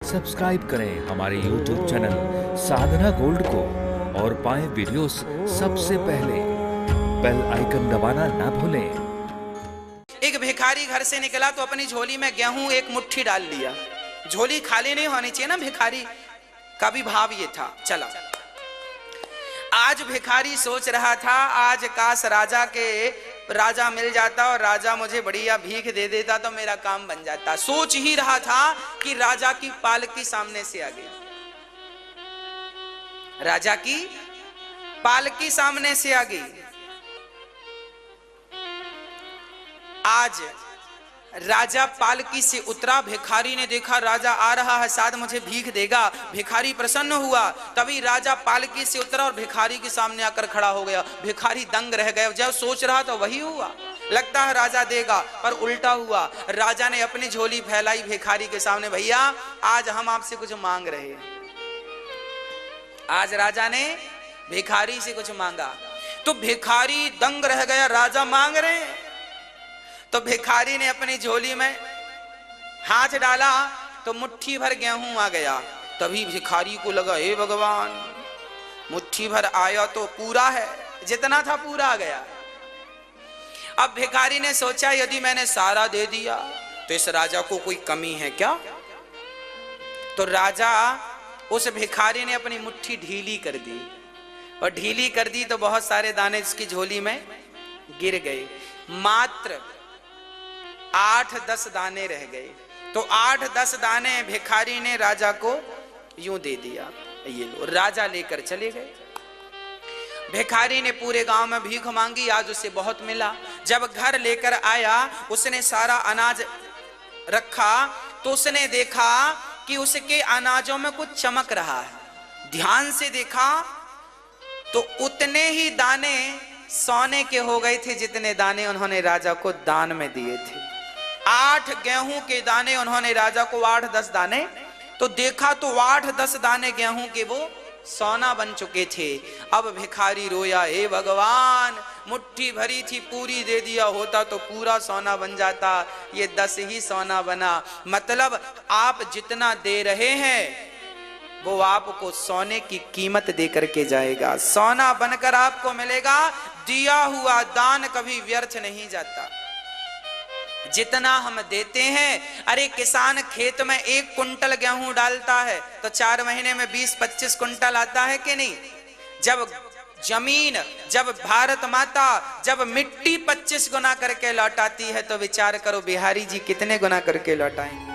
Subscribe करें हमारे YouTube channel साधना gold को और पाएं वीडियोस सबसे पहले। बेल आइकन दबाना ना भूलें। एक भिखारी घर से निकला तो अपनी झोली में गेहूं एक मुट्ठी डाल लिया। झोली खाली नहीं होनी चाहिए ना, भिखारी का भी भाव ये था। चला, आज भिखारी सोच रहा था आज काश राजा मिल जाता और राजा मुझे बढ़िया भीख दे देता तो मेरा काम बन जाता। सोच ही रहा था कि राजा की पालकी सामने से आ गई। राजा की पालकी सामने से आ गई। आज राजा पालकी से उतरा। भिखारी ने देखा राजा आ रहा है, शायद मुझे भीख देगा। भिखारी प्रसन्न हुआ। तभी राजा पालकी से उतरा और भिखारी के सामने आकर खड़ा हो गया। भिखारी दंग रह गया। जब सोच रहा था वही हुआ, लगता है राजा देगा, पर उल्टा हुआ। राजा ने अपनी झोली फैलाई भिखारी के सामने, भैया आज हम आपसे कुछ मांग रहे हैं। आज राजा ने भिखारी से कुछ मांगा तो भिखारी दंग रह गया। राजा मांग रहे हैं। तो भिखारी ने अपनी झोली में हाथ डाला तो मुट्ठी भर गेहूं आ गया। तभी भिखारी को लगा हे भगवान, मुट्ठी भर आया तो पूरा है, जितना था पूरा आ गया। अब भिखारी ने सोचा यदि मैंने सारा दे दिया तो इस राजा को कोई कमी है क्या। तो राजा, उस भिखारी ने अपनी मुट्ठी ढीली कर दी और ढीली कर दी तो बहुत सारे दाने उसकी झोली में गिर गए। मात्र 8-10 दाने रह गए। तो 8-10 दाने भिखारी ने राजा को यूं दे दिया, ये लो। राजा लेकर चले गए। भिखारी ने पूरे गांव में भीख मांगी, आज उसे बहुत मिला। जब घर लेकर आया, उसने सारा अनाज रखा तो उसने देखा कि उसके अनाजों में कुछ चमक रहा है। ध्यान से देखा तो उतने ही दाने सोने के हो गए थे जितने दाने उन्होंने राजा को दान में दिए थे। 8 गेहूं के दाने उन्होंने राजा को 8-10 दाने तो देखा तो 8-10 दाने गेहूं के वो सोना बन चुके थे। अब भिखारी रोया, हे भगवान मुट्ठी भरी थी पूरी दे दिया होता तो पूरा सोना बन जाता, ये 10 ही सोना बना। मतलब आप जितना दे रहे हैं वो आपको सोने की कीमत दे करके जाएगा, सोना बनकर आपको मिलेगा। दिया हुआ दान कभी व्यर्थ नहीं जाता। जितना हम देते हैं, अरे किसान खेत में 1 कुंटल गेहूं डालता है तो 4 महीने में 20-25 कुंटल आता है कि नहीं। जब जमीन, जब भारत माता, जब मिट्टी 25 गुना करके लौटाती है तो विचार करो बिहारी जी कितने गुना करके लौटाएंगे।